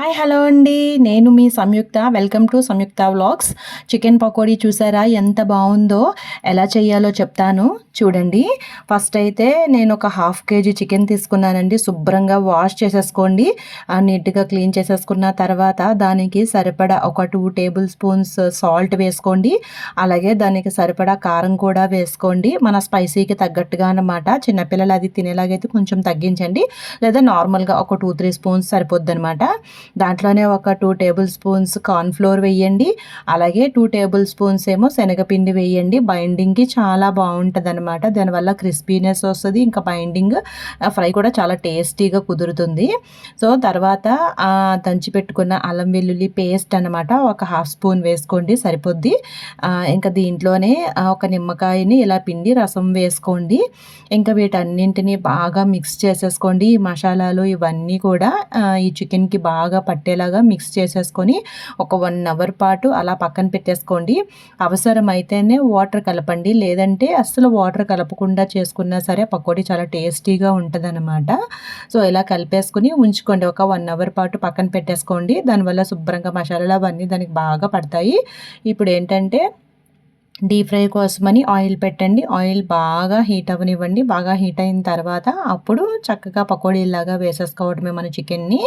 Hi hello అండి. నేను మీ Samyuktha. Welcome to Samyuktha vlogs. Chicken pakodi చూసారా ఎంత బాగుందో. ఎలా చేయాలో చెప్తాను చూడండి. ఫస్ట్ అయితే నేను ఒక హాఫ్ కేజీ చికెన్ తీసుకున్నానండి. శుభ్రంగా వాష్ చేసేసుకోండి. నీట్గా క్లీన్ చేసేసుకున్న తర్వాత దానికి సరిపడా ఒక 2 టేబుల్ స్పూన్స్ సాల్ట్ వేసుకోండి. అలాగే దానికి సరిపడా కారం కూడా వేసుకోండి. మన స్పైసీకి తగ్గట్టుగా అనమాట. చిన్నపిల్లలు అది తినేలాగైతే కొంచెం తగ్గించండి, లేదా నార్మల్గా ఒక 2-3 స్పూన్స్ సరిపోద్ది అనమాట. దాంట్లోనే ఒక 2 టేబుల్ స్పూన్స్ కార్న్‌ఫ్లోర్ వేయండి. అలాగే 2 టేబుల్ స్పూన్స్ ఏమో శనగపిండి వేయండి. బైండింగ్‌కి చాలా బాగుంటుందన్నమాట. దానివల్ల క్రిస్పీనెస్ వస్తుంది. ఇంకా బైండింగ్ ఫ్రై కూడా చాలా టేస్టీగా కుదురుతుంది. సో తర్వాత దంచి పెట్టుకున్న అల్లం వెల్లుల్లి పేస్ట్ అనమాట ఒక హాఫ్ స్పూన్ వేసుకోండి, సరిపోద్ది. ఇంకా దీంట్లోనే ఒక నిమ్మకాయని ఇలా పిండి రసం వేసుకోండి. ఇంకా వీటన్నింటినీ బాగా మిక్స్ చేసేసుకోండి. ఈ మసాలాలు ఇవన్నీ కూడా ఈ చికెన్కి బాగా పట్టేలాగా మిక్స్ చేసేసుకొని ఒక 1 అవర్ పాటు అలా పక్కన పెట్టేసుకోండి. అవసరమైతేనే వాటర్ కలపండి, లేదంటే అస్సలు వాటర్ కలపకుండా చేసుకున్నా సరే పకోడీ చాలా టేస్టీగా ఉంటుందన్నమాట. సో ఇలా కలిపేసుకుని ఉంచుకోండి. ఒక 1 అవర్ పాటు పక్కన పెట్టేసుకోండి. దానివల్ల శుభ్రంగా మసాలాలు అవన్నీ దానికి బాగా పడతాయి. ఇప్పుడు ఏంటంటే డీప్ ఫ్రై కోసమని ఆయిల్ పెట్టండి. ఆయిల్ బాగా హీట్ అవ్వనివ్వండి. బాగా హీట్ అయిన తర్వాత అప్పుడు చక్కగా పకోడీలాగా వేసేసుకోవడమే మన చికెన్ని.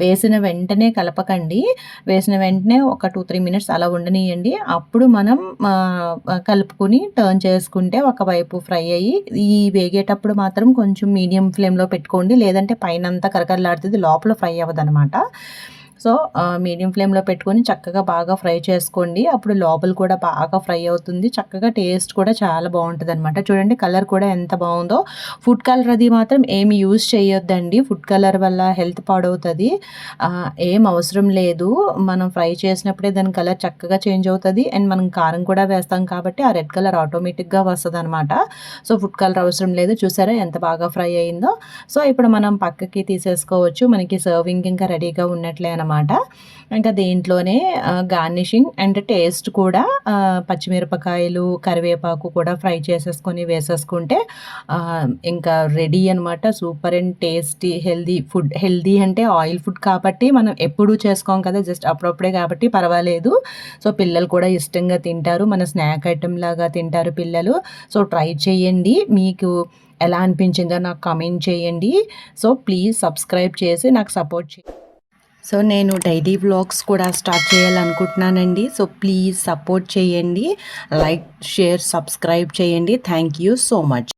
వేసిన వెంటనే కలపకండి. వేసిన వెంటనే ఒక 2-3 మినిట్స్ అలా ఉండనియండి. అప్పుడు మనం కలుపుకొని టర్న్ చేసుకుంటే ఒకవైపు ఫ్రై అయ్యి, ఈ వేగేటప్పుడు మాత్రం కొంచెం మీడియం ఫ్లేమ్లో పెట్టుకోండి, లేదంటే పైనంతా కరకరలాడుతుంది, లోపల ఫ్రై అవ్వదనమాట. సో మీడియం ఫ్లేమ్లో పెట్టుకొని చక్కగా బాగా ఫ్రై చేసుకోండి. అప్పుడు లోపల కూడా బాగా ఫ్రై అవుతుంది. చక్కగా టేస్ట్ కూడా చాలా బాగుంటుంది అనమాట. చూడండి కలర్ కూడా ఎంత బాగుందో. ఫుడ్ కలర్ అది మాత్రం ఏమి యూజ్ చేయొద్దండి. ఫుడ్ కలర్ వల్ల హెల్త్ పాడవుతుంది. ఏం అవసరం లేదు. మనం ఫ్రై చేసినప్పుడే దాని కలర్ చక్కగా చేంజ్ అవుతుంది. అండ్ మనం కారం కూడా వేస్తాం కాబట్టి ఆ రెడ్ కలర్ ఆటోమేటిక్గా వస్తుంది అనమాట. సో ఫుడ్ కలర్ అవసరం లేదు. చూసారా ఎంత బాగా ఫ్రై అయిందో. సో ఇప్పుడు మనం పక్కకి తీసేసుకోవచ్చు. మనకి సర్వింగ్ ఇంకా రెడీగా ఉన్నట్లే అనమాట. ఇంకా దీంట్లోనే గార్నిషింగ్ అండ్ టేస్ట్ కూడా పచ్చిమిరపకాయలు, కరివేపాకు కూడా ఫ్రై చేసేసుకొని వేసేసుకుంటే ఇంకా రెడీ అనమాట. Super and tasty healthy food. Healthy అంటే ఆయిల్ ఫుడ్ కాబట్టి మనం ఎప్పుడూ చేసుకోం కదా, జస్ట్ అప్పుడప్పుడే కాబట్టి పర్వాలేదు. సో పిల్లలు కూడా ఇష్టంగా తింటారు. మన స్నాక్ ఐటెం లాగా తింటారు పిల్లలు. సో ట్రై చేయండి. మీకు ఎలా అనిపించిందో నాకు కామెంట్ చేయండి. సో ప్లీజ్ సబ్స్క్రైబ్ చేసి నాకు సపోర్ట్ చేయండి. సో నేను డైలీ వ్లాగ్స్ కూడా స్టార్ట్ చేయాలనుకుంటున్నానండి. సో ప్లీజ్ సపోర్ట్ చేయండి. లైక్, షేర్, సబ్స్క్రైబ్ చేయండి. Thank you so much.